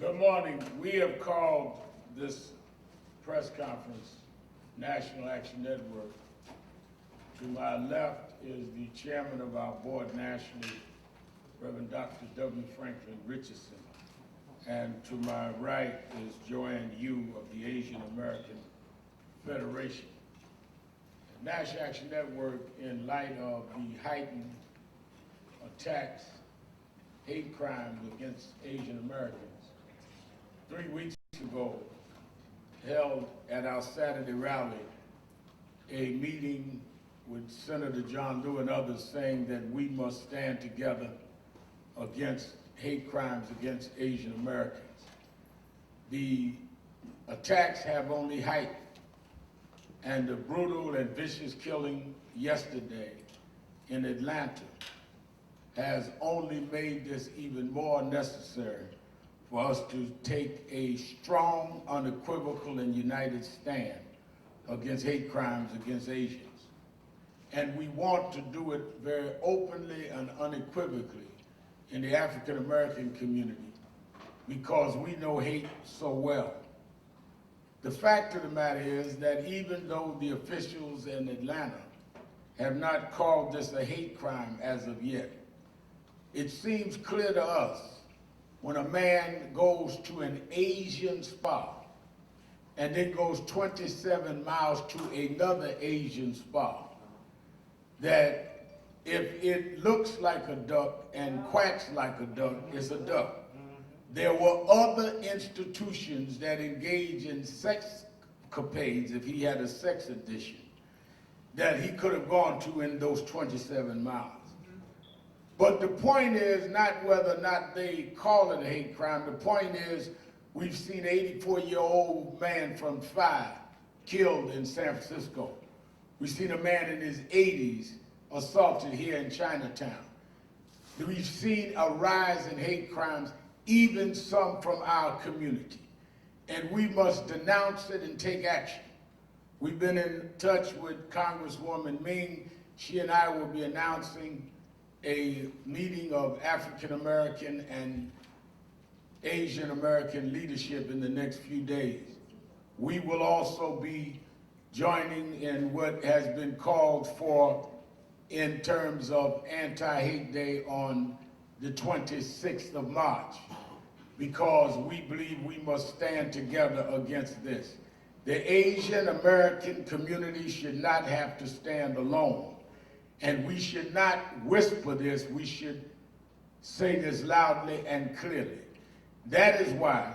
Good morning. We have called this press conference National Action Network. To my left is the chairman of our board nationally, Reverend Dr. W. Franklin Richardson. And to my right is Joanne Yu of the Asian American Federation. The National Action Network, in light of the heightened attacks, hate crimes against Asian Americans, 3 weeks ago held at our Saturday rally a meeting with Senator John Lew and others saying that we must stand together against hate crimes against Asian Americans. The attacks have only heightened, and the brutal and vicious killing yesterday in Atlanta has only made this even more necessary for us to take a strong, unequivocal, and united stand against hate crimes against Asians. And we want to do it very openly and unequivocally in the African American community because we know hate so well. The fact of the matter is that even though the officials in Atlanta have not called this a hate crime as of yet, it seems clear to us when a man goes to an Asian spa and then goes 27 miles to another Asian spa, that if it looks like a duck and quacks like a duck, it's a duck. There were other institutions that engage in sexcapades, if he had a sex addiction, that he could have gone to in those 27 miles. But the point is not whether or not they call it a hate crime. The point is we've seen an 84-year-old man from Phi killed in San Francisco. We've seen a man in his 80s assaulted here in Chinatown. We've seen a rise in hate crimes, even some from our community. And we must denounce it and take action. We've been in touch with Congresswoman Ming. She and I will be announcing a meeting of African American and Asian American leadership in the next few days. We will also be joining in what has been called for in terms of Anti-Hate Day on the 26th of March, because we believe we must stand together against this. The Asian American community should not have to stand alone. And we should not whisper this, we should say this loudly and clearly. That is why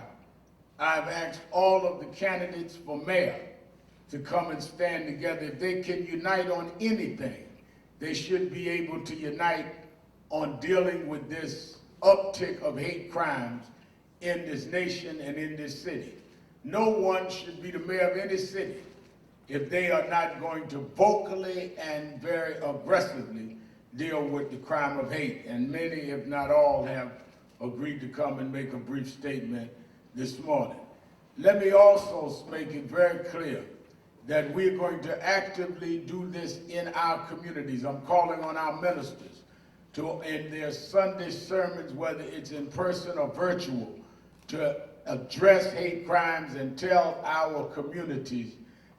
I've asked all of the candidates for mayor to come and stand together. If they can unite on anything, they should be able to unite on dealing with this uptick of hate crimes in this nation and in this city. No one should be the mayor of any city if they are not going to vocally and very aggressively deal with the crime of hate. And many, if not all, have agreed to come and make a brief statement this morning. Let me also make it very clear that we're going to actively do this in our communities. I'm calling on our ministers to, in their Sunday sermons, whether it's in person or virtual, to address hate crimes and tell our communities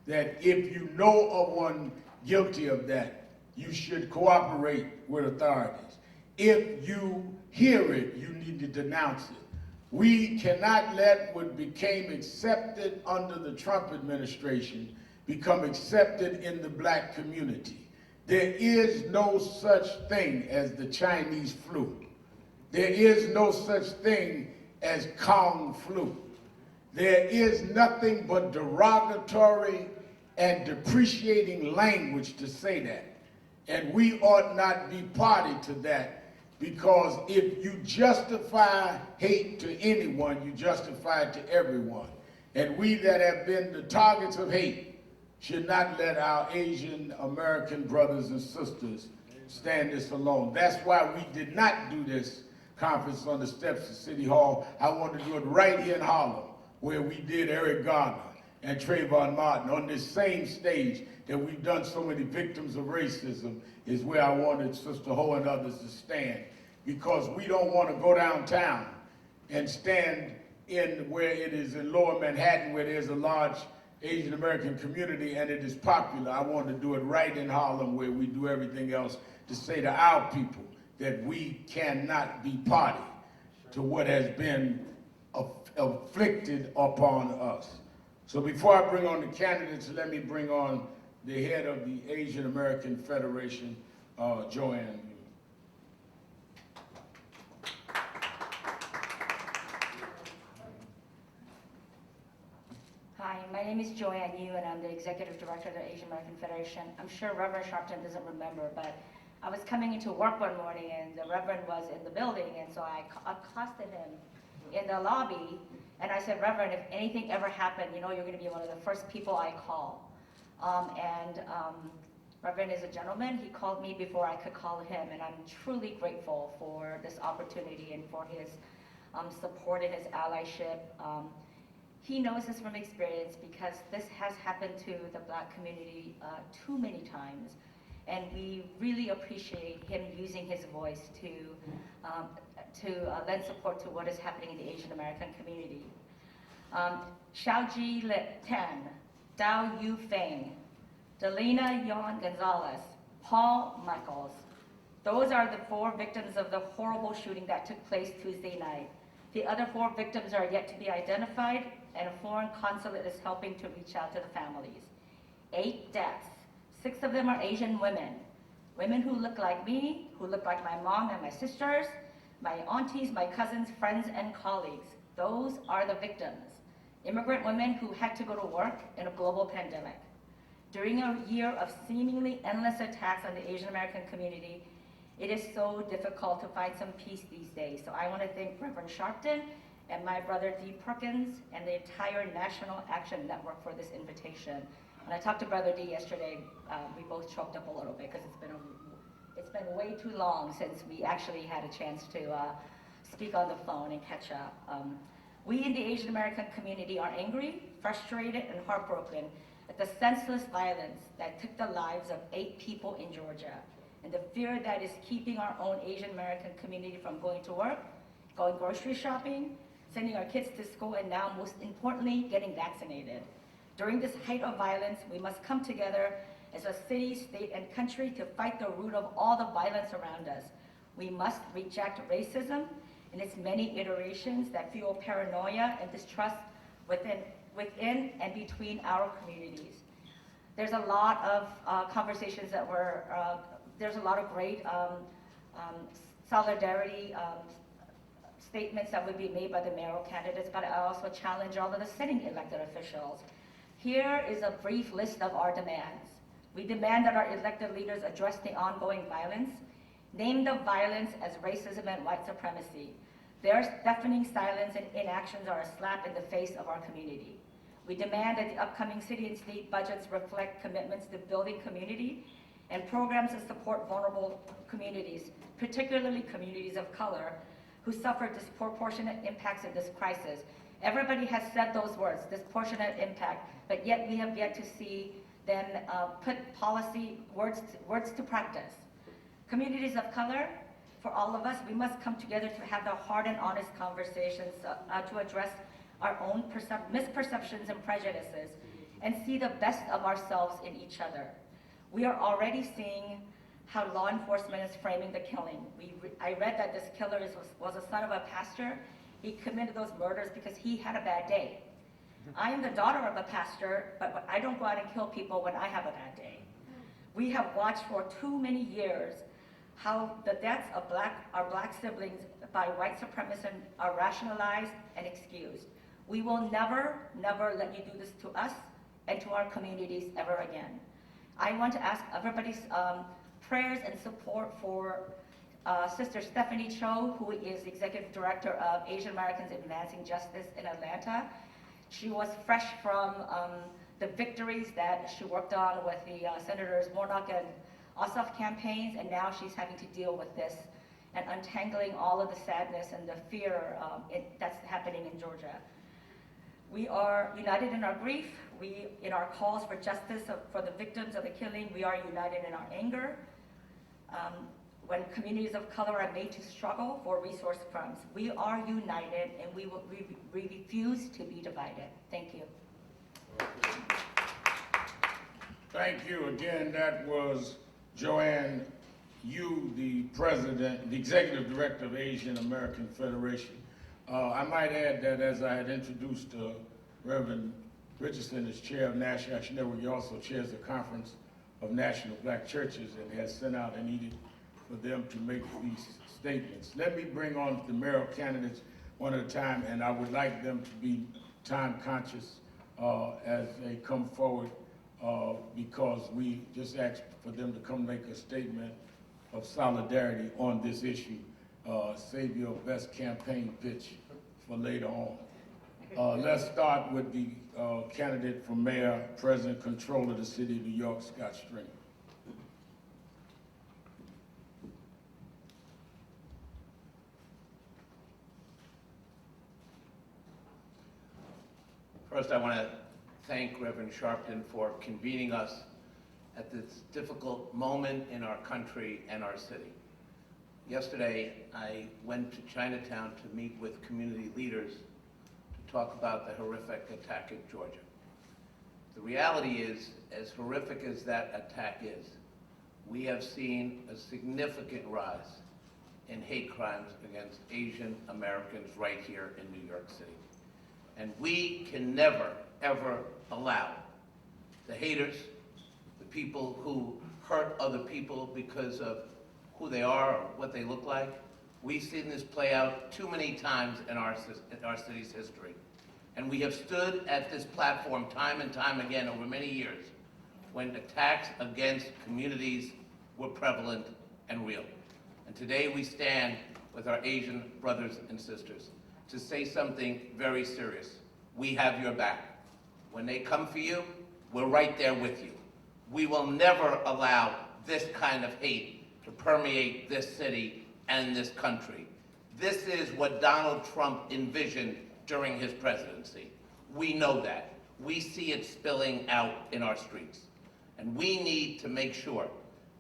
that if you know of one guilty of that, you should cooperate with authorities. If you hear it, you need to denounce it. We cannot let what became accepted under the Trump administration become accepted in the black community. There is no such thing as the Chinese flu. There is no such thing as Kung flu. There is nothing but derogatory and depreciating language to say that. And we ought not be party to that, because if you justify hate to anyone, you justify it to everyone. And we that have been the targets of hate should not let our Asian American brothers and sisters stand this alone. That's why we did not do this conference on the steps of City Hall. I want to do it right here in Harlem, where we did Eric Garner and Trayvon Martin on this same stage that we've done so many victims of racism, is where I wanted Sister Ho and others to stand, because we don't want to go downtown and stand in where it is in Lower Manhattan, where there's a large Asian American community and it is popular. I want to do it right in Harlem, where we do everything else, to say to our people that we cannot be party to what has been afflicted upon us. So before I bring on the candidates, let me bring on the head of the Asian American Federation, Joanne. Hi, my name is Joanne Yu, and I'm the Executive Director of the Asian American Federation. I'm sure Reverend Sharpton doesn't remember, but I was coming into work one morning, and the Reverend was in the building, and so I accosted him in the lobby, and I said, Reverend, if anything ever happened, you know you're going to be one of the first people I call. Reverend is a gentleman. He called me before I could call him, and I'm truly grateful for this opportunity and for his support and his allyship. He knows this from experience because this has happened to the Black community too many times, and we really appreciate him using his voice to lend support to what is happening in the Asian American community. Xiaoji Tan, Dao Yu Feng, Delina Yon Gonzalez, Paul Michaels. Those are the 4 victims of the horrible shooting that took place Tuesday night. The other 4 victims are yet to be identified, and a foreign consulate is helping to reach out to the families. 8 deaths. 6 of them are Asian women. Women who look like me, who look like my mom and my sisters, my aunties, my cousins, friends, and colleagues. Those are the victims. Immigrant women who had to go to work in a global pandemic. During a year of seemingly endless attacks on the Asian American community, it is so difficult to find some peace these days. So I want to thank Reverend Sharpton and my brother Dee Perkins and the entire National Action Network for this invitation. When I talked to Brother Dee yesterday, we both choked up a little bit because it's been way too long since we actually had a chance to speak on the phone and catch up. We in the Asian American community are angry, frustrated, and heartbroken at the senseless violence that took the lives of 8 people in Georgia, and the fear that is keeping our own Asian American community from going to work, going grocery shopping, sending our kids to school, and now most importantly, getting vaccinated. During this height of violence, we must come together as a city, state, and country to fight the root of all the violence around us. We must reject racism in its many iterations that fuel paranoia and distrust within and between our communities. There's a lot of conversations that there's a lot of great solidarity statements that would be made by the mayoral candidates, but I also challenge all of the sitting elected officials. Here is a brief list of our demands. We demand that our elected leaders address the ongoing violence, name the violence as racism and white supremacy. Their deafening silence and inactions are a slap in the face of our community. We demand that the upcoming city and state budgets reflect commitments to building community and programs to support vulnerable communities, particularly communities of color, who suffer disproportionate impacts of this crisis. Everybody has said those words, disproportionate impact, but yet we have yet to see them put policy words to practice. Communities of color, for all of us, we must come together to have the hard and honest conversations to address our own misperceptions and prejudices and see the best of ourselves in each other. We are already seeing how law enforcement is framing the killing. I read that this killer was a son of a pastor. He committed those murders because he had a bad day. I am the daughter of a pastor, but I don't go out and kill people when I have a bad day. We have watched for too many years how the deaths of our black siblings by white supremacists are rationalized and excused. We will never, never let you do this to us and to our communities ever again. I want to ask everybody's prayers and support for Sister Stephanie Cho, who is Executive Director of Asian Americans Advancing Justice in Atlanta. She was fresh from the victories that she worked on with the Senators Warnock and Ossoff campaigns, and now she's having to deal with this and untangling all of the sadness and the fear that's happening in Georgia. We are united in our grief. In our calls for justice for the victims of the killing, we are united in our anger. when communities of color are made to struggle for resource funds. We are united, and we refuse to be divided. Thank you. Thank you. Again, that was Joanne Yu, the president, the executive director of Asian American Federation. I might add that as I had introduced Reverend Richardson as chair of National Action Network, he also chairs the Conference of National Black Churches and has sent out an edict for them to make these statements. Let me bring on the mayoral candidates one at a time, and I would like them to be time conscious as they come forward because we just asked for them to come make a statement of solidarity on this issue. Save your best campaign pitch for later on. Let's start with the candidate for mayor, president, controller of the city of New York, Scott Stringer. First, I want to thank Reverend Sharpton for convening us at this difficult moment in our country and our city. Yesterday, I went to Chinatown to meet with community leaders to talk about the horrific attack in Georgia. The reality is, as horrific as that attack is, we have seen a significant rise in hate crimes against Asian Americans right here in New York City. And we can never, ever allow the haters, the people who hurt other people because of who they are or what they look like. We've seen this play out too many times in our city's history. And we have stood at this platform time and time again over many years when attacks against communities were prevalent and real. And today we stand with our Asian brothers and sisters to say something very serious. We have your back. When they come for you, we're right there with you. We will never allow this kind of hate to permeate this city and this country. This is what Donald Trump envisioned during his presidency. We know that. We see it spilling out in our streets. And we need to make sure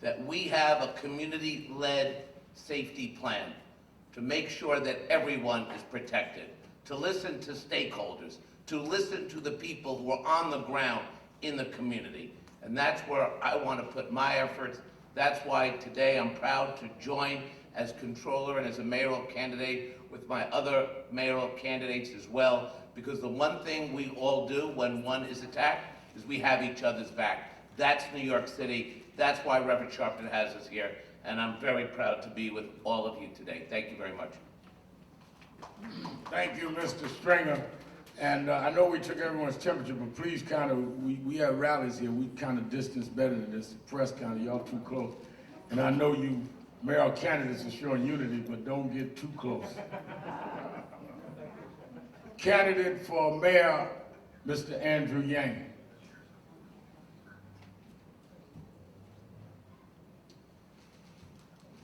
that we have a community-led safety plan to make sure that everyone is protected, to listen to stakeholders, to listen to the people who are on the ground in the community. And that's where I want to put my efforts. That's why today I'm proud to join as controller and as a mayoral candidate with my other mayoral candidates as well, because the one thing we all do when one is attacked is we have each other's back. That's New York City. That's why Reverend Sharpton has us here. And I'm very proud to be with all of you today. Thank you very much. Thank you, Mr. Stringer. And I know we took everyone's temperature, but please we have rallies here. We kind of distance better than this. Press y'all too close. And I know you mayoral candidates are showing unity, but don't get too close. Candidate for mayor, Mr. Andrew Yang.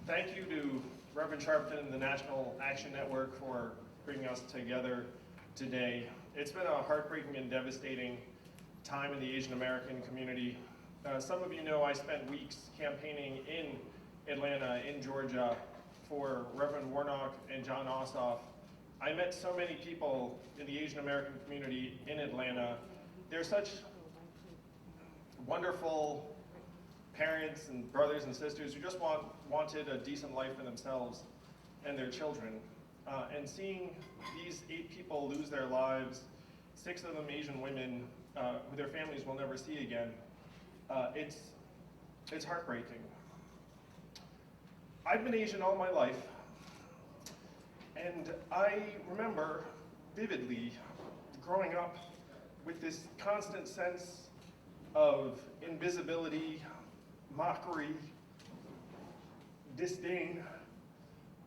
Thank you to Reverend Sharpton and the National Action Network for bringing us together today. It's been a heartbreaking and devastating time in the Asian American community. Some of you know I spent weeks campaigning in Atlanta, in Georgia, for Reverend Warnock and John Ossoff. I met so many people in the Asian American community in Atlanta. They're such wonderful parents and brothers and sisters who just wanted a decent life for themselves and their children. And seeing these 8 people lose their lives, 6 of them Asian women who their families will never see again, it's heartbreaking. I've been Asian all my life, and I remember vividly growing up with this constant sense of invisibility, mockery, disdain,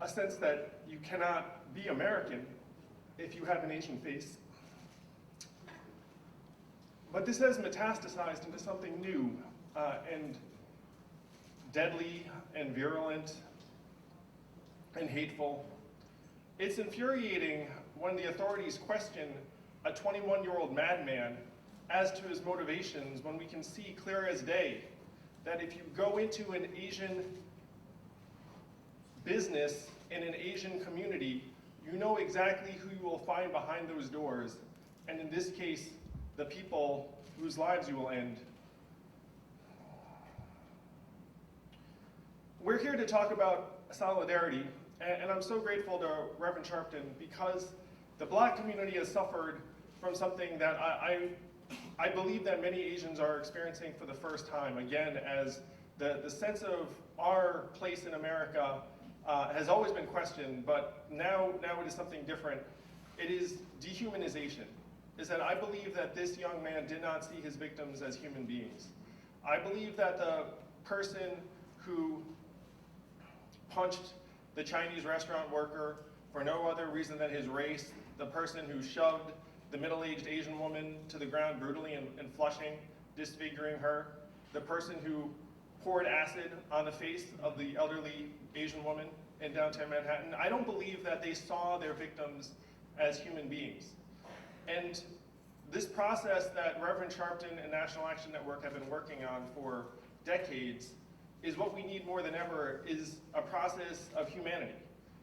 a sense that you cannot be American if you have an Asian face. But this has metastasized into something new and deadly and virulent and hateful. It's infuriating when the authorities question a 21-year-old madman as to his motivations, when we can see clear as day that if you go into an Asian business in an Asian community, you know exactly who you will find behind those doors, and in this case, the people whose lives you will end. We're here to talk about solidarity, and I'm so grateful to Reverend Sharpton because the Black community has suffered from something that I believe that many Asians are experiencing for the first time, again, as the sense of our place in America has always been questioned, but now it is something different. It is dehumanization. Is that I believe that this young man did not see his victims as human beings. I believe that the person who punched the Chinese restaurant worker for no other reason than his race, the person who shoved the middle-aged Asian woman to the ground brutally in Flushing, disfiguring her, the person who poured acid on the face of the elderly Asian woman in downtown Manhattan, I don't believe that they saw their victims as human beings. And this process that Reverend Sharpton and National Action Network have been working on for decades is what we need more than ever, is a process of humanity.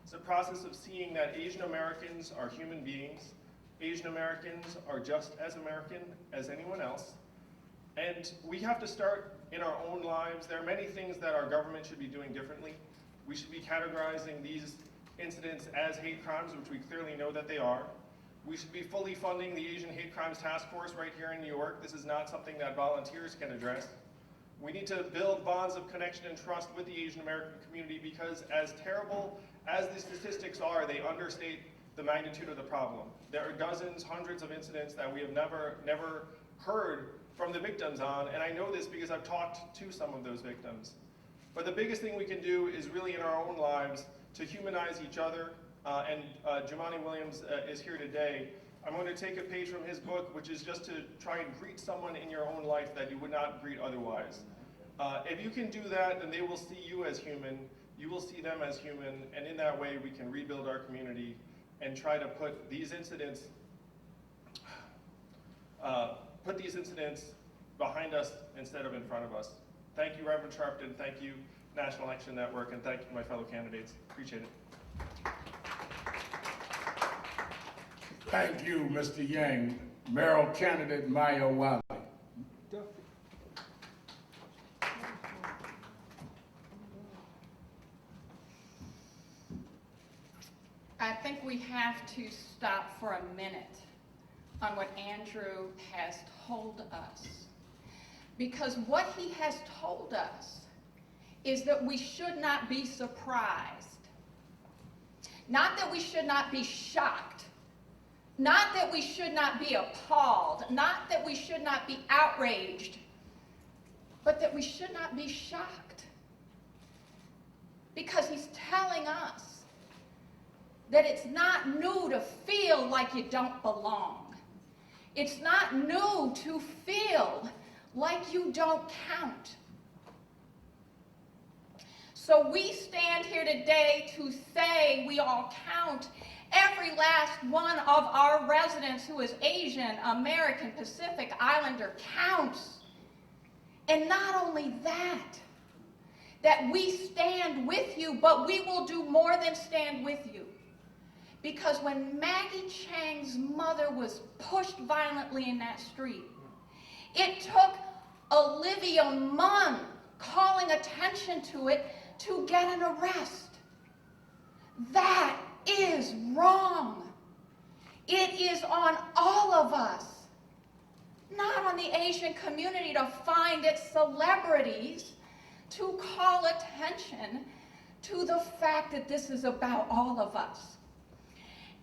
It's a process of seeing that Asian Americans are human beings, Asian Americans are just as American as anyone else, and we have to start in our own lives. There are many things that our government should be doing differently. We should be categorizing these incidents as hate crimes, which we clearly know that they are. We should be fully funding the Asian Hate Crimes Task Force right here in New York. This is not something that volunteers can address. We need to build bonds of connection and trust with the Asian American community because as terrible as the statistics are, they understate the magnitude of the problem. There are dozens, hundreds of incidents that we have never heard from the victims on, and I know this because I've talked to some of those victims. But the biggest thing we can do is really in our own lives to humanize each other, and Jumaane Williams is here today. I'm going to take a page from his book, which is just to try and greet someone in your own life that you would not greet otherwise. If you can do that, then they will see you as human, you will see them as human, and in that way we can rebuild our community and try to put these incidents behind us instead of in front of us. Thank you, Reverend Sharpton. Thank you, National Action Network, and thank you, my fellow candidates. Appreciate it. Thank you, Mr. Yang. Mayoral candidate Maya Wiley. I think we have to stop for a minute on what Andrew has told us. Because what he has told us is that we should not be surprised. Not that we should not be shocked. Not that we should not be appalled. Not that we should not be outraged. But that we should not be shocked. Because he's telling us that it's not new to feel like you don't belong. It's not new to feel like you don't count. So we stand here today to say we all count. Every last one of our residents who is Asian, American, Pacific Islander counts. And not only that we stand with you, but we will do more than stand with you. Because when Maggie Chang's mother was pushed violently in that street, it took Olivia Munn calling attention to it to get an arrest. That is wrong. It is on all of us, not on the Asian community to find its celebrities to call attention to the fact that this is about all of us.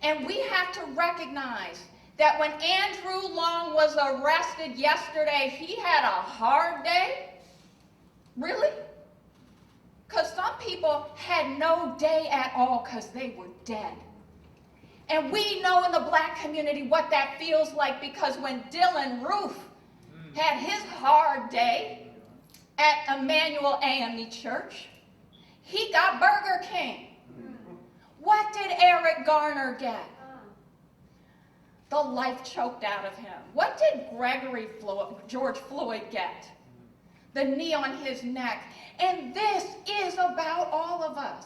And we have to recognize that when Andrew Long was arrested yesterday, he had a hard day. Really? Because some people had no day at all because they were dead. And we know in the Black community what that feels like, because when Dylan Roof had his hard day at Emmanuel AME Church, he got Burger King. What did Eric Garner get? The life choked out of him. What did George Floyd get? The knee on his neck. And this is about all of us.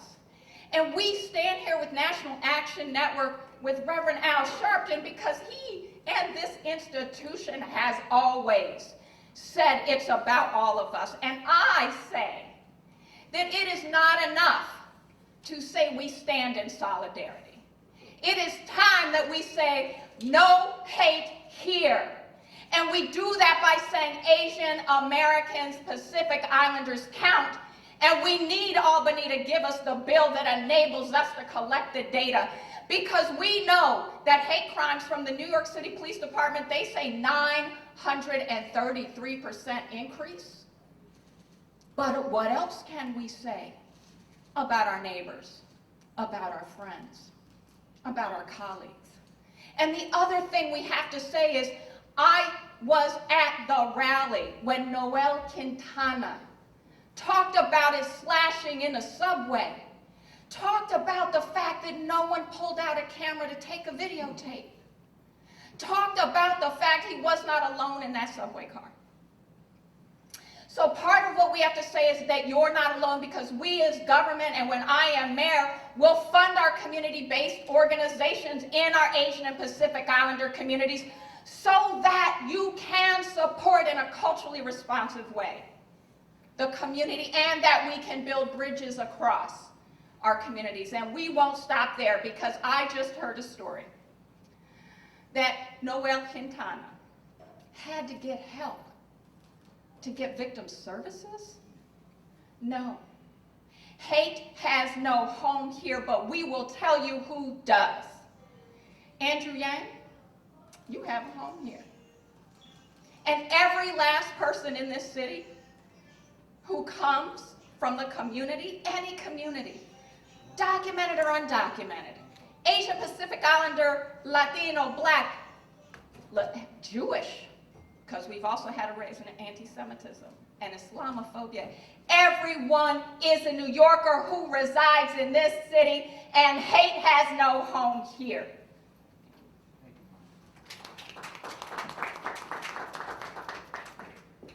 And we stand here with National Action Network with Reverend Al Sharpton because he and this institution has always said it's about all of us. And I say that it is not enough to say we stand in solidarity. It is time that we say no hate here. And we do that by saying Asian Americans, Pacific Islanders count. And we need Albany to give us the bill that enables us to collect the data. Because we know that hate crimes from the New York City Police Department, they say 933% increase. But what else can we say about our neighbors, about our friends, about our colleagues? And the other thing we have to say is, I was at the rally when Noel Quintana talked about his slashing in a subway, talked about the fact that no one pulled out a camera to take a videotape, talked about the fact he was not alone in that subway car. So part of what we have to say is that you're not alone, because we as government, and when I am mayor, will fund our community-based organizations in our Asian and Pacific Islander communities so that you can support in a culturally responsive way the community, and that we can build bridges across our communities. And we won't stop there, because I just heard a story that Noel Quintana had to get help to get victim services? No. Hate has no home here, but we will tell you who does. Andrew Yang, you have a home here. And every last person in this city who comes from the community, any community, documented or undocumented, Asian Pacific Islander, Latino, Black, Jewish, because we've also had a rise in anti-Semitism and Islamophobia. Everyone is a New Yorker who resides in this city, and hate has no home here.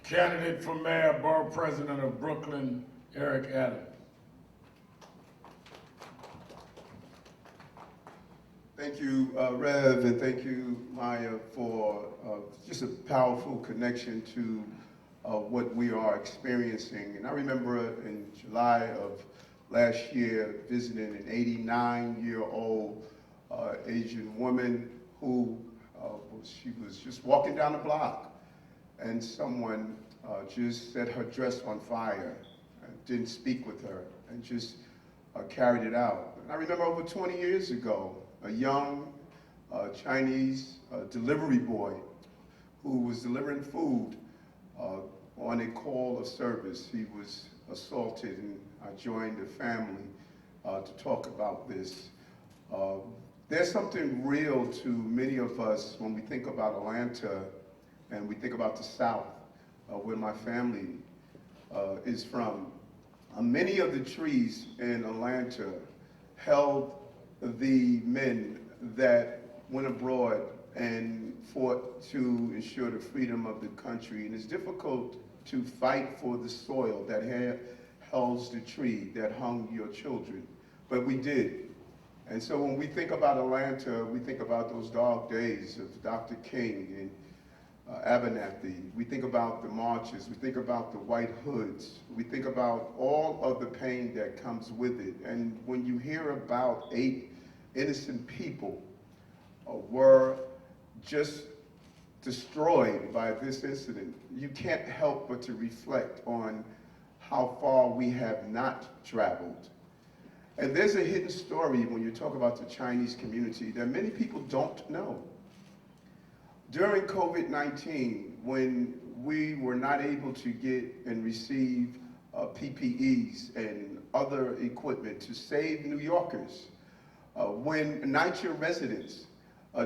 Candidate for mayor, borough president of Brooklyn, Eric Adams. Thank you, Rev, and thank you, Maya, for just a powerful connection to what we are experiencing. And I remember in July of last year visiting an 89-year-old Asian woman who she was just walking down the block, and someone just set her dress on fire, and didn't speak with her, and just carried it out. And I remember over 20 years ago, a young Chinese delivery boy who was delivering food on a call of service. He was assaulted, and I joined the family to talk about this. There's something real to many of us when we think about Atlanta and we think about the South, where my family is from. Many of the trees in Atlanta held the men that went abroad and fought to ensure the freedom of the country. And it's difficult to fight for the soil that holds the tree that hung your children, but we did. And so when we think about Atlanta, we think about those dark days of Dr. King and Abernathy. We think about the marches. We think about the white hoods. We think about all of the pain that comes with it. And when you hear about 8 innocent people were just destroyed by this incident, you can't help but to reflect on how far we have not traveled. And there's a hidden story when you talk about the Chinese community that many people don't know. During COVID-19, when we were not able to get and receive PPEs and other equipment to save New Yorkers, when NYCHA residents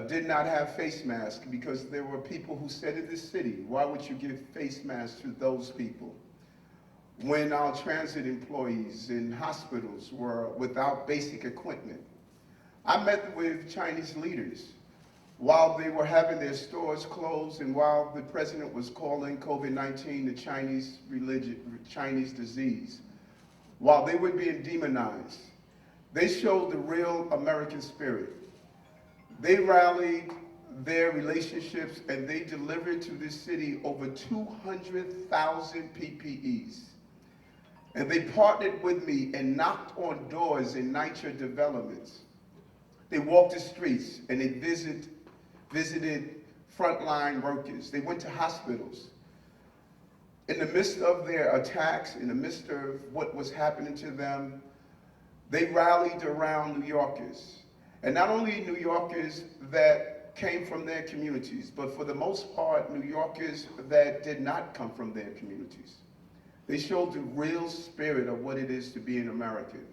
did not have face masks because there were people who said in this city, why would you give face masks to those people? When our transit employees in hospitals were without basic equipment. I met with Chinese leaders while they were having their stores closed and while the president was calling COVID-19 the Chinese disease, while they were being demonized They showed the real American spirit. They rallied their relationships and they delivered to this city over 200,000 PPEs. And they partnered with me and knocked on doors in NYCHA developments. They walked the streets and they visited frontline workers. They went to hospitals. In the midst of their attacks, in the midst of what was happening to them, they rallied around New Yorkers. And not only New Yorkers that came from their communities, but for the most part, New Yorkers that did not come from their communities. They showed the real spirit of what it is to be an American.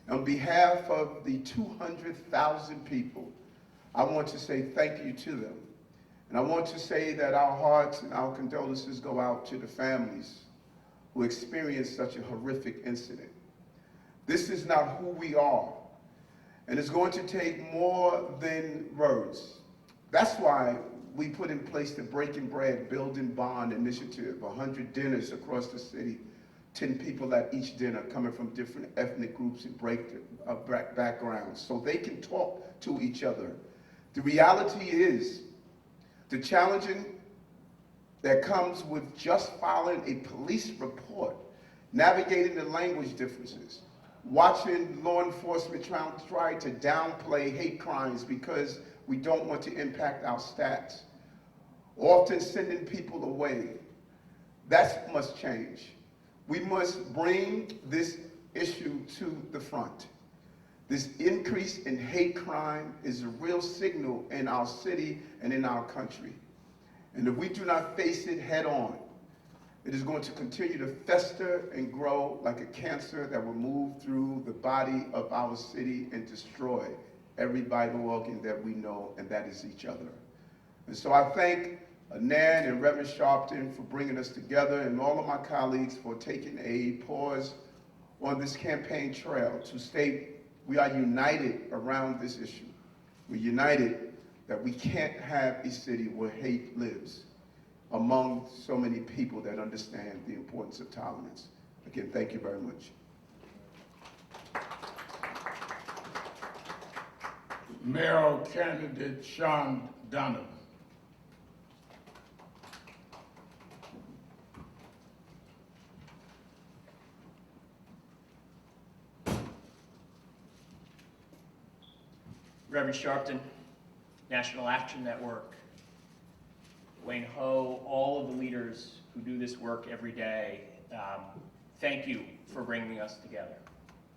On behalf of the 200,000 people, I want to say thank you to them. And I want to say that our hearts and our condolences go out to the families who experienced such a horrific incident. This is not who we are. And it's going to take more than words. That's why we put in place the Breaking Bread Building Bond initiative, 100 dinners across the city, 10 people at each dinner coming from different ethnic groups and backgrounds, so they can talk to each other. The reality is, the challenging that comes with just filing a police report, navigating the language differences, watching law enforcement try to downplay hate crimes because we don't want to impact our stats, often sending people away. That must change. We must bring this issue to the front. This increase in hate crime is a real signal in our city and in our country. And if we do not face it head on, it is going to continue to fester and grow like a cancer that will move through the body of our city and destroy every vital organ that we know, and that is each other. And so I thank Nan and Reverend Sharpton for bringing us together, and all of my colleagues for taking a pause on this campaign trail to state we are united around this issue. We're united that we can't have a city where hate lives among so many people that understand the importance of tolerance. Again, thank you very much. Mayoral candidate Sean Donovan. Reverend Sharpton, National Action Network, Wayne Ho, all of the leaders who do this work every day, thank you for bringing us together.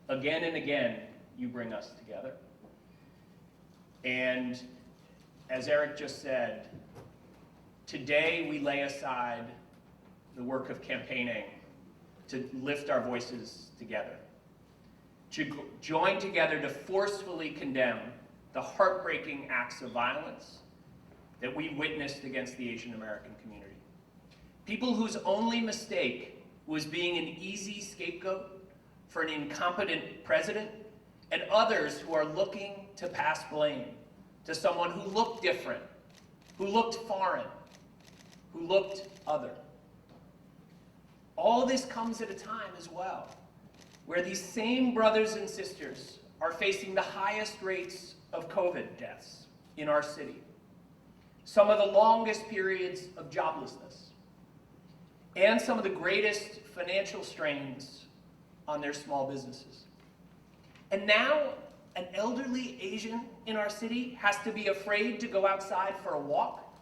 Again and again, you bring us together. And as Eric just said, today we lay aside the work of campaigning to lift our voices together, to join together to forcefully condemn the heartbreaking acts of violence that we witnessed against the Asian American community. People whose only mistake was being an easy scapegoat for an incompetent president, and others who are looking to pass blame to someone who looked different, who looked foreign, who looked other. All this comes at a time as well where these same brothers and sisters are facing the highest rates of COVID deaths in our city, some of the longest periods of joblessness, and some of the greatest financial strains on their small businesses. And now an elderly Asian in our city has to be afraid to go outside for a walk.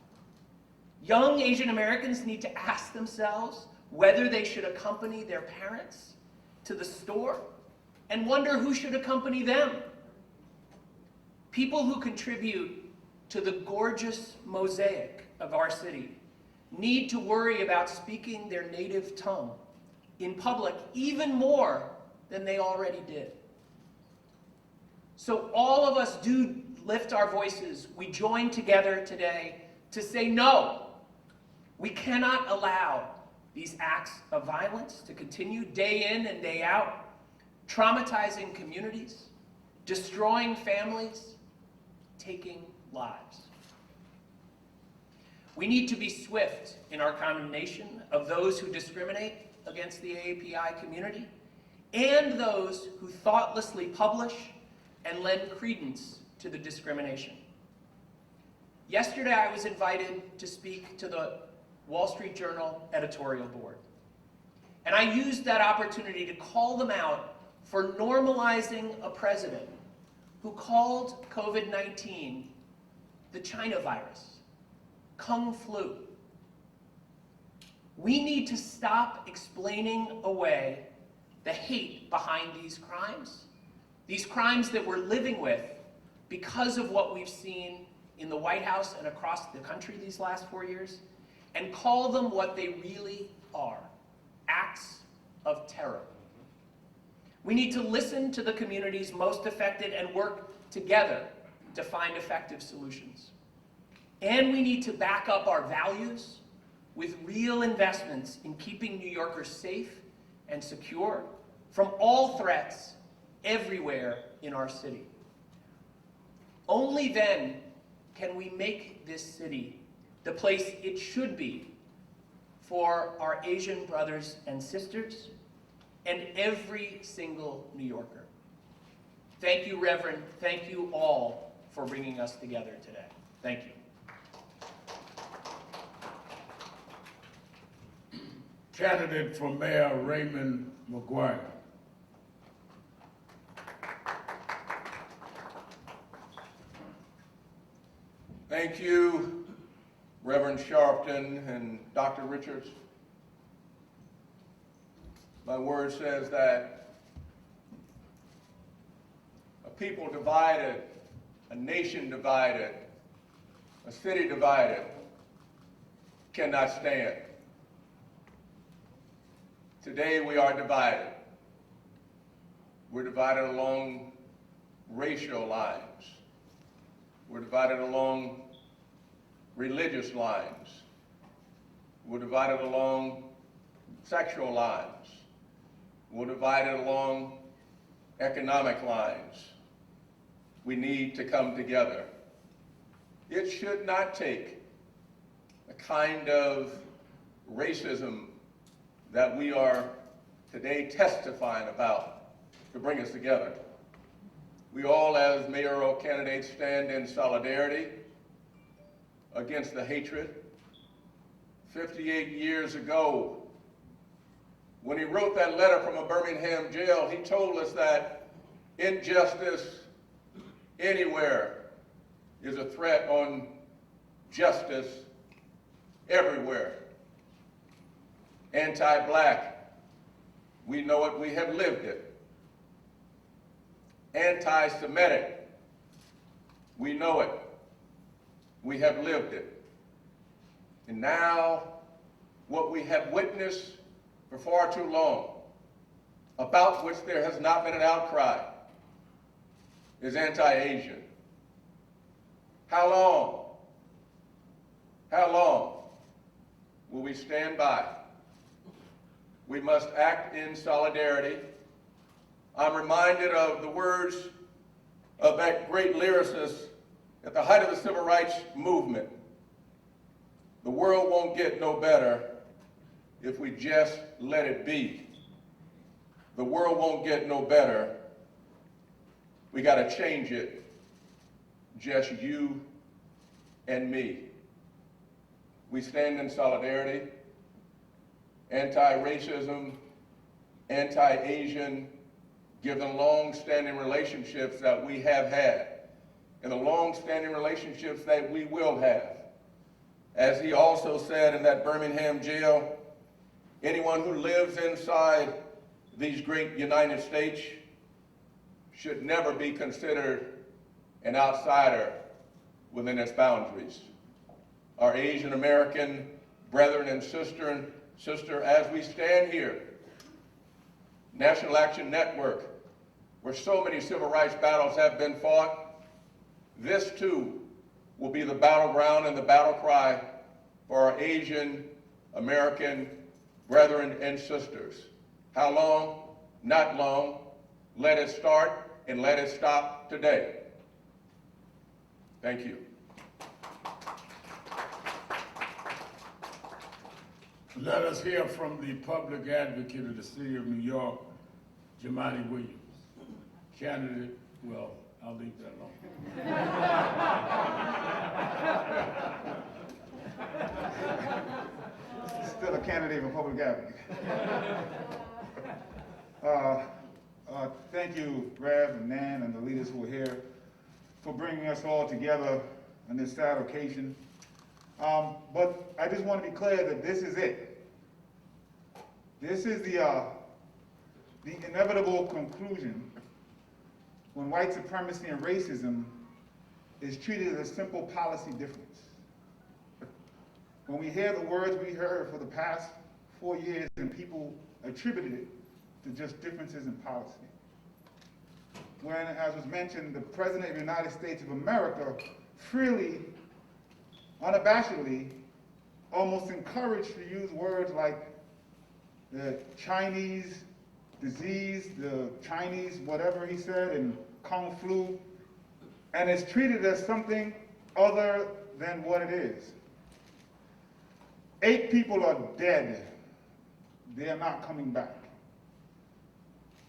Young Asian Americans need to ask themselves whether they should accompany their parents to the store and wonder who should accompany them. People who contribute to the gorgeous mosaic of our city need to worry about speaking their native tongue in public even more than they already did. So all of us do lift our voices. We join together today to say no. We cannot allow these acts of violence to continue day in and day out, traumatizing communities, destroying families, taking lives. We need to be swift in our condemnation of those who discriminate against the AAPI community and those who thoughtlessly publish and lend credence to the discrimination. Yesterday, I was invited to speak to the Wall Street Journal editorial board, and I used that opportunity to call them out for normalizing a president who called COVID-19 the China virus, Kung flu. We need to stop explaining away the hate behind these crimes that we're living with because of what we've seen in the White House and across the country these last 4 years, and call them what they really are, acts of terror. We need to listen to the communities most affected and work together to find effective solutions. And we need to back up our values with real investments in keeping New Yorkers safe and secure from all threats everywhere in our city. Only then can we make this city the place it should be for our Asian brothers and sisters and every single New Yorker. Thank you, Reverend. Thank you all for bringing us together today. Thank you. Candidate for Mayor Raymond McGuire. Thank you, Reverend Sharpton and Dr. Richards. My word says that a people divided, a nation divided, a city divided cannot stand. Today we are divided. We're divided along racial lines. We're divided along religious lines. We're divided along sexual lines. We're divided along economic lines. We need to come together. It should not take the kind of racism that we are today testifying about to bring us together. We all, as mayoral candidates, stand in solidarity against the hatred. 58 years ago, when he wrote that letter from a Birmingham jail, he told us that injustice anywhere is a threat on justice everywhere. Anti-black, we know it, we have lived it. Anti-Semitic, we know it, we have lived it. And now, what we have witnessed for far too long, about which there has not been an outcry, is anti-Asian. How long will we stand by? We must act in solidarity. I'm reminded of the words of that great lyricist at the height of the civil rights movement. The world won't get no better if we just let it be. The world won't get no better. We got to change it. Just you and me. We stand in solidarity. Anti-racism, anti-Asian, given long-standing relationships that we have had and the long-standing relationships that we will have. As he also said in that Birmingham jail, anyone who lives inside these great United States should never be considered an outsider within its boundaries. Our Asian American brethren and sister, as we stand here, National Action Network, where so many civil rights battles have been fought, this too will be the battleground and the battle cry for our Asian American brethren and sisters. How long? Not long. Let it start and let it stop today. Thank you. Let us hear from the public advocate of the city of New York, Jemani Williams. Candidate, well, I'll leave that alone. Still a candidate for public advocate. Thank you, Rev and Nan and the leaders who are here for bringing us all together on this sad occasion. But I just want to be clear that this is it. This is the inevitable conclusion when white supremacy and racism is treated as a simple policy difference. When we hear the words we heard for the past 4 years and people attributed it to just differences in policy. When, as was mentioned, the President of the United States of America freely, unabashedly, almost encouraged to use words like the Chinese disease, the Chinese whatever he said, and Kung Flu, and it's treated as something other than what it is. 8 people are dead. They are not coming back.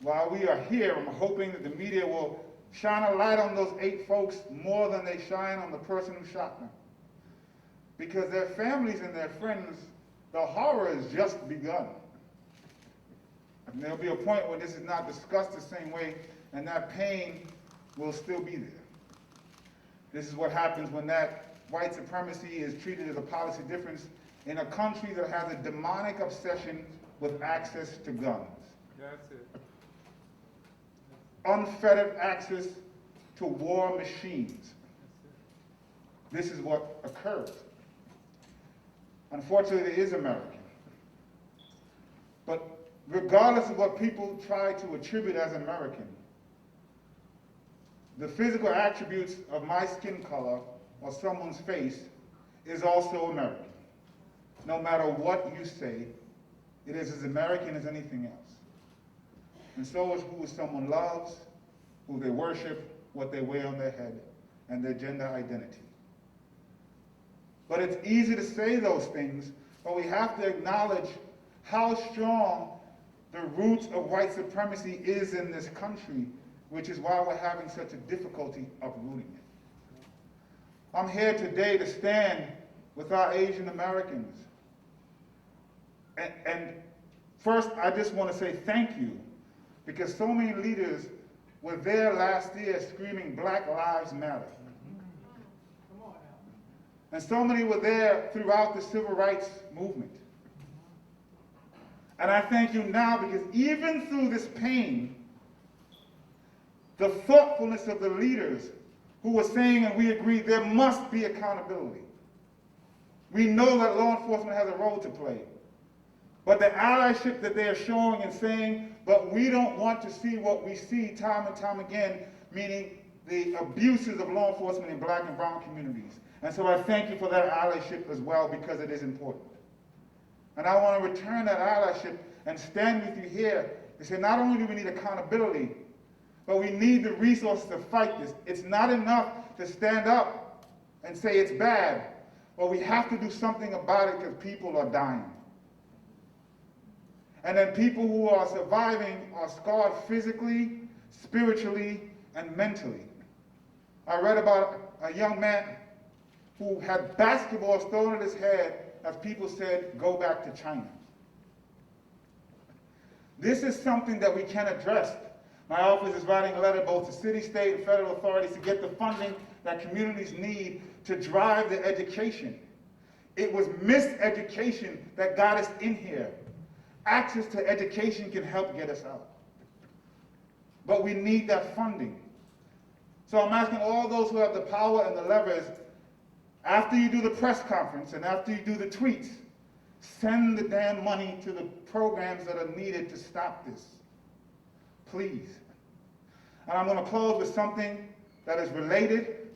While we are here, I'm hoping that the media will shine a light on those 8 folks more than they shine on the person who shot them. Because their families and their friends, the horror has just begun. And there'll be a point where this is not discussed the same way, and that pain will still be there. This is what happens when that white supremacy is treated as a policy difference in a country that has a demonic obsession with access to guns. That's it. Unfettered access to war machines. This is what occurs. Unfortunately, it is American. But regardless of what people try to attribute as American, the physical attributes of my skin color or someone's face is also American. No matter what you say, it is as American as anything else. And so is who someone loves, who they worship, what they wear on their head, and their gender identity. But it's easy to say those things, but we have to acknowledge how strong the roots of white supremacy is in this country, which is why we're having such a difficulty uprooting it. I'm here today to stand with our Asian Americans. And first, I just want to say thank you, because so many leaders were there last year screaming Black Lives Matter. And so many were there throughout the civil rights movement. And I thank you now because even through this pain, the thoughtfulness of the leaders who were saying, and we agree, there must be accountability. We know that law enforcement has a role to play. But the allyship that they are showing and saying, but we don't want to see what we see time and time again, meaning the abuses of law enforcement in black and brown communities. And so I thank you for that allyship as well, because it is important. And I want to return that allyship and stand with you here to say not only do we need accountability, but we need the resources to fight this. It's not enough to stand up and say it's bad, but we have to do something about it because people are dying. And then people who are surviving are scarred physically, spiritually, and mentally. I read about a young man who had basketballs thrown at his head as people said, go back to China. This is something that we can address. My office is writing a letter both to city, state, and federal authorities to get the funding that communities need to drive the education. It was miseducation that got us in here. Access to education can help get us out. But we need that funding. So I'm asking all those who have the power and the levers, after you do the press conference and after you do the tweets, send the damn money to the programs that are needed to stop this. Please. And I'm going to close with something that is related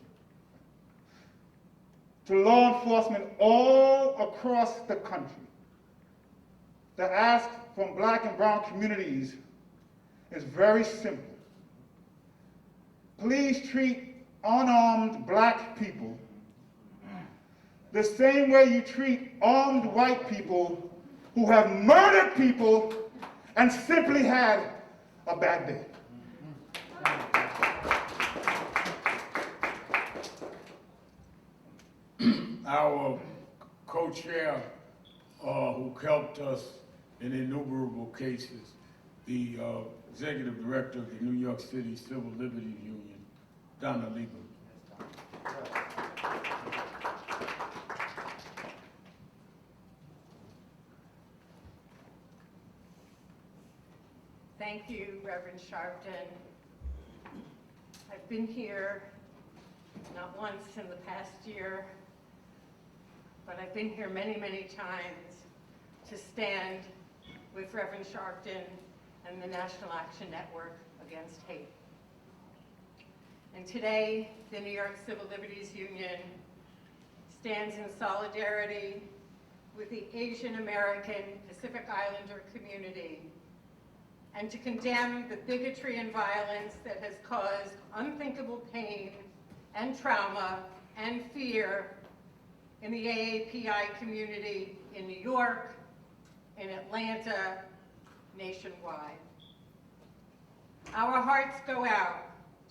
to law enforcement all across the country. The ask from black and brown communities is very simple. Please treat unarmed black people the same way you treat armed white people who have murdered people and simply had a bad day. Our co-chair, who helped us in innumerable cases, the executive director of the New York City Civil Liberties Union, Donna Lieberman. Thank you, Reverend Sharpton. I've been here not once in the past year, but I've been here many, many times to stand with Reverend Sharpton and the National Action Network Against Hate. And today, the New York Civil Liberties Union stands in solidarity with the Asian American Pacific Islander community and to condemn the bigotry and violence that has caused unthinkable pain and trauma and fear in the AAPI community in New York, in Atlanta, nationwide. Our hearts go out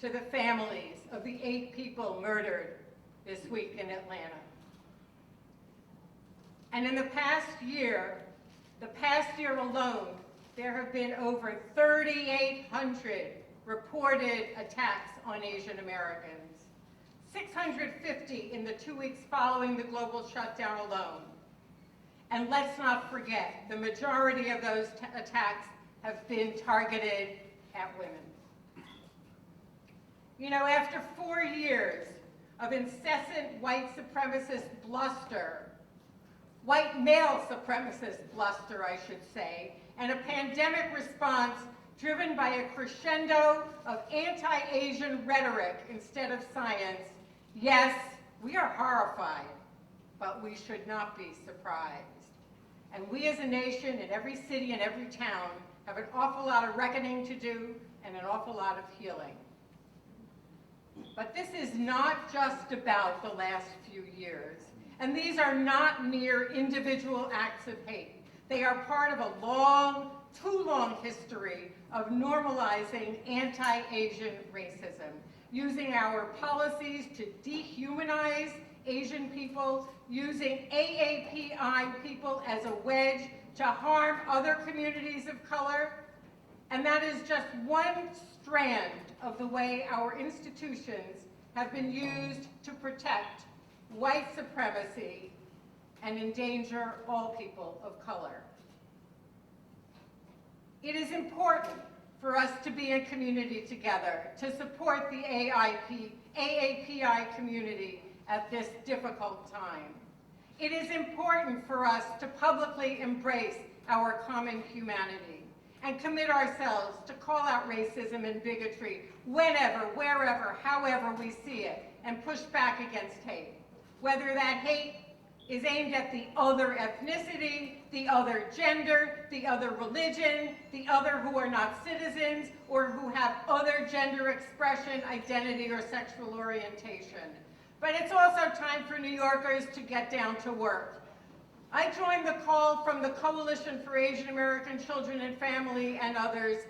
to the families of the 8 people murdered this week in Atlanta. And in the past year alone, there have been over 3,800 reported attacks on Asian Americans, 650 in the 2 weeks following the global shutdown alone. And let's not forget, the majority of those attacks have been targeted at women. You know, after 4 years of incessant white supremacist bluster, white male supremacist bluster, I should say, and a pandemic response driven by a crescendo of anti-Asian rhetoric instead of science, yes, we are horrified, but we should not be surprised. And we as a nation, in every city and every town, have an awful lot of reckoning to do and an awful lot of healing. But this is not just about the last few years. And these are not mere individual acts of hate. They are part of a long, too long history of normalizing anti-Asian racism, using our policies to dehumanize Asian people, using AAPI people as a wedge to harm other communities of color. And that is just one strand of the way our institutions have been used to protect white supremacy and endanger all people of color. It is important for us to be in community together, to support the AAPI community at this difficult time. It is important for us to publicly embrace our common humanity and commit ourselves to call out racism and bigotry whenever, wherever, however we see it, and push back against hate. Whether that hate is aimed at the other ethnicity, the other gender, the other religion, the other who are not citizens, or who have other gender expression, identity, or sexual orientation. But it's also time for New Yorkers to get down to work. I joined the call from the Coalition for Asian American Children and Family and others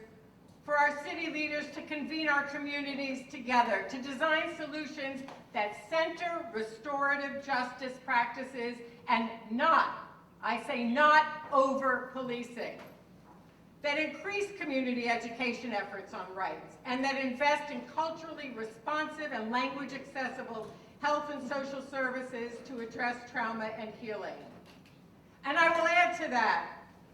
for our city leaders to convene our communities together, to design solutions that center restorative justice practices and not, I say not, over-policing, that increase community education efforts on rights, and that invest in culturally responsive and language-accessible health and social services to address trauma and healing. And I will add to that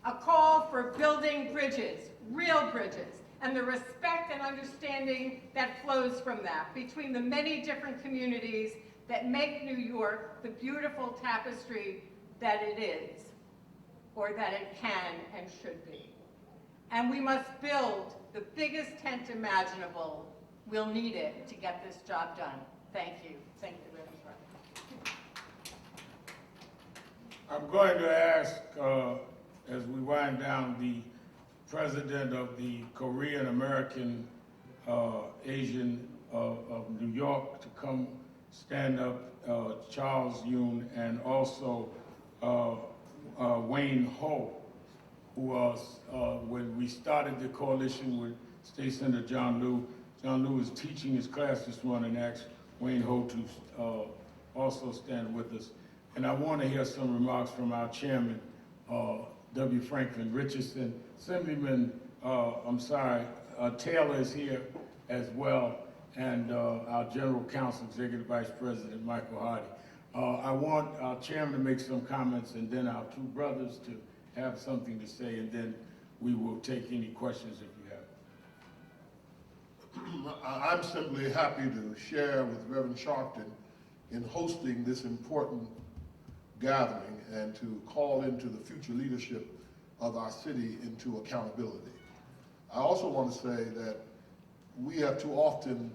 a call for building bridges, real bridges, and the respect and understanding that flows from that between the many different communities that make New York the beautiful tapestry that it is, or that it can and should be. And we must build the biggest tent imaginable. We'll need it to get this job done. Thank you. Thank you, Reverend Sharpton. I'm going to ask, as we wind down, the president of the Korean American Asian of New York to come stand up, Charles Yoon, and also Wayne Ho, who was, when we started the coalition with State Senator John Liu. John Liu is teaching his class this morning and asked Wayne Ho to also stand with us. And I want to hear some remarks from our chairman, W. Franklin Richardson. Assemblyman, Taylor is here as well, and our General Counsel, Executive Vice President Michael Hardy. I want our chairman to make some comments, and then our two brothers to have something to say, and then we will take any questions if you have. I'm simply happy to share with Reverend Sharpton in hosting this important gathering and to call into the future leadership of our city into accountability. I also want to say that we have too often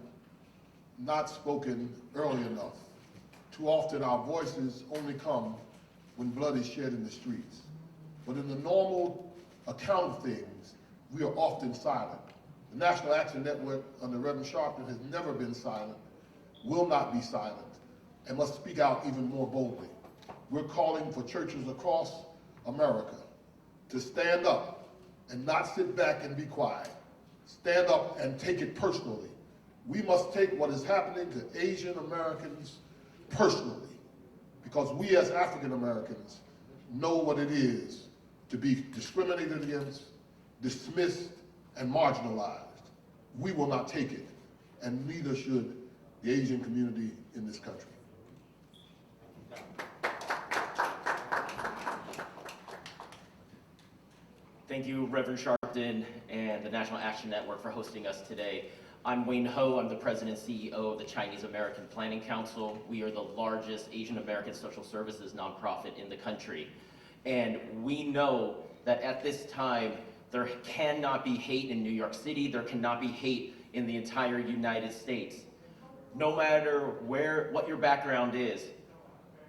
not spoken early enough. Too often our voices only come when blood is shed in the streets. But in the normal account of things, we are often silent. The National Action Network under Reverend Sharpton has never been silent, will not be silent, and must speak out even more boldly. We're calling for churches across America to stand up and not sit back and be quiet. Stand up and take it personally. We must take what is happening to Asian Americans personally, because we as African Americans know what it is to be discriminated against, dismissed, and marginalized. We will not take it, and neither should the Asian community in this country. Thank you, Reverend Sharpton and the National Action Network for hosting us today. I'm Wayne Ho. I'm the President and CEO of the Chinese American Planning Council. We are the largest Asian American social services nonprofit in the country. And we know that at this time, there cannot be hate in New York City. There cannot be hate in the entire United States. No matter what your background is,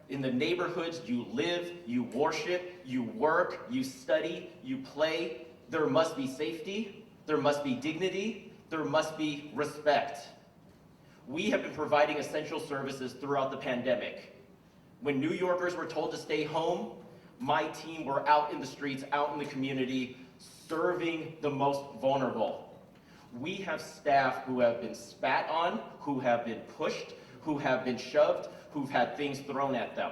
in the neighborhoods you live, you worship, you work, you study, you play, there must be safety, there must be dignity, there must be respect. We have been providing essential services throughout the pandemic. When New Yorkers were told to stay home, my team were out in the streets, out in the community, serving the most vulnerable. We have staff who have been spat on, who have been pushed, who have been shoved, who've had things thrown at them.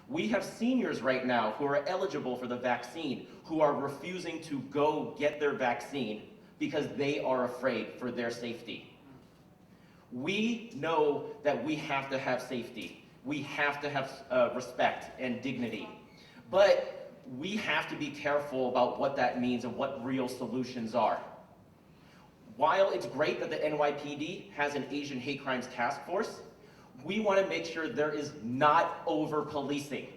We have seniors right now who are eligible for the vaccine, who are refusing to go get their vaccine because they are afraid for their safety. We know that we have to have safety. We have to have respect and dignity. But we have to be careful about what that means and what real solutions are. While it's great that the NYPD has an Asian hate crimes task force, we want to make sure there is not over-policing.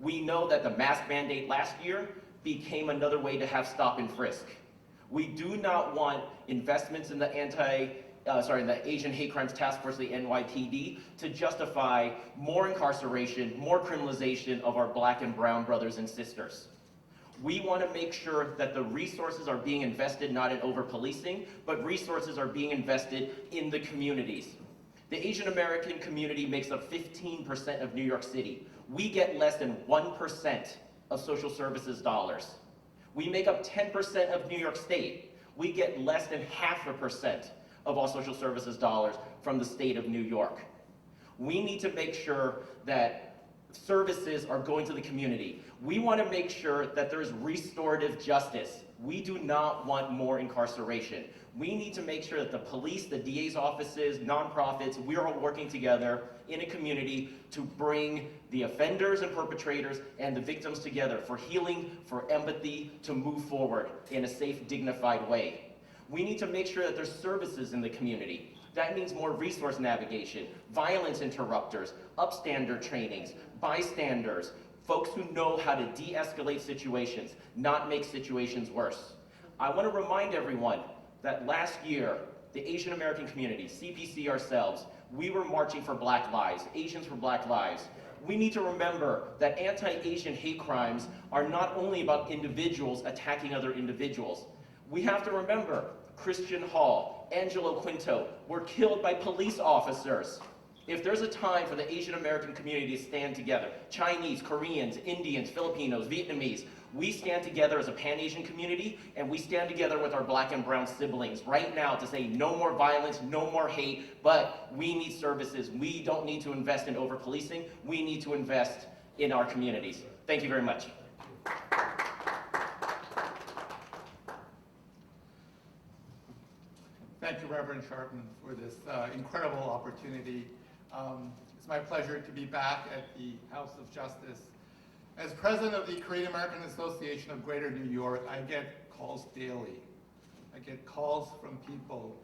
We know that the mask mandate last year became another way to have stop and frisk. We do not want investments in the the Asian Hate Crimes Task Force, the NYPD, to justify more incarceration, more criminalization of our Black and brown brothers and sisters. We want to make sure that the resources are being invested not in over-policing, but resources are being invested in the communities. The Asian American community makes up 15% of New York City. We get less than 1% of social services dollars. We make up 10% of New York State. We get less than 0.5% of all social services dollars from the state of New York. We need to make sure that services are going to the community. We want to make sure that there's restorative justice. We do not want more incarceration. We need to make sure that the police, the DA's offices, nonprofits, we're all working together in a community to bring the offenders and perpetrators and the victims together for healing, for empathy, to move forward in a safe, dignified way. We need to make sure that there's services in the community. That means more resource navigation, violence interrupters, upstander trainings, bystanders, folks who know how to de-escalate situations, not make situations worse. I want to remind everyone that last year, the Asian American community, CPC ourselves, we were marching for Black lives, Asians for Black lives. We need to remember that anti-Asian hate crimes are not only about individuals attacking other individuals. We have to remember Christian Hall, Angelo Quinto were killed by police officers If there's a time for the Asian American community to stand together, Chinese, Koreans, Indians, Filipinos, Vietnamese, we stand together as a Pan-Asian community, and we stand together with our black and brown siblings right now to say no more violence, no more hate, but we need services. We don't need to invest in over-policing. We need to invest in our communities. Thank you very much. Thank you, Reverend Sharpton, for this incredible opportunity. It's my pleasure to be back at the House of Justice. As president of the Korean American Association of Greater New York, I get calls daily. I get calls from people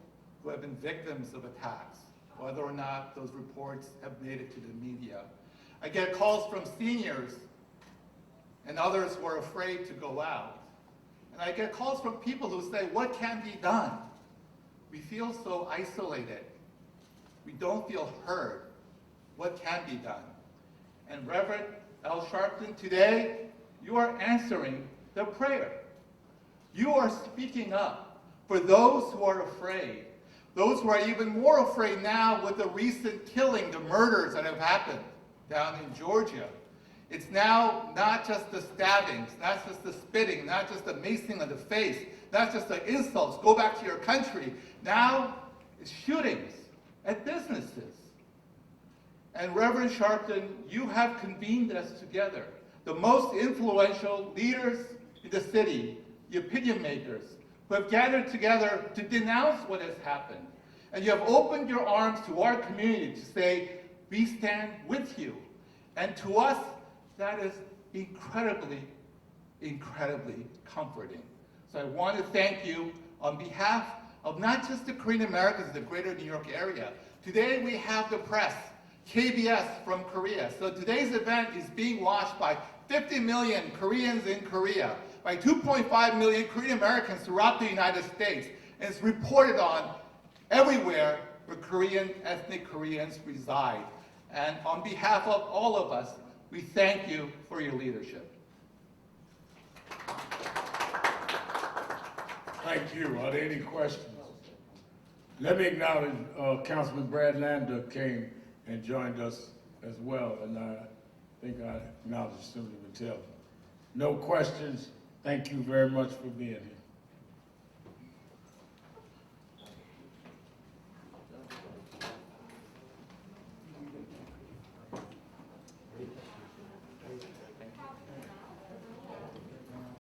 who have been victims of attacks, whether or not those reports have made it to the media. I get calls from seniors and others who are afraid to go out. And I get calls from people who say, what can be done? We feel so isolated. We don't feel heard. What can be done? And Reverend L. Sharpton, today, you are answering the prayer. You are speaking up for those who are afraid, those who are even more afraid now with the recent killing, the murders that have happened down in Georgia. It's now not just the stabbings, not just the spitting, not just the macing of the face, not just the insults, go back to your country. Now it's shootings at businesses. And Reverend Sharpton, you have convened us together, the most influential leaders in the city, the opinion makers, who have gathered together to denounce what has happened. And you have opened your arms to our community to say, we stand with you. And to us, that is incredibly, incredibly comforting. So I want to thank you on behalf of not just the Korean Americans in the greater New York area. Today we have the press, KBS from Korea. So today's event is being watched by 50 million Koreans in Korea, by 2.5 million Korean Americans throughout the United States. And it's reported on everywhere where Korean, ethnic Koreans reside. And on behalf of all of us, we thank you for your leadership. Thank you. Are there any questions? Let me acknowledge Councilman Brad Lander came and joined us as well, and I think I acknowledged Senator Mattel. No questions. Thank you very much for being here.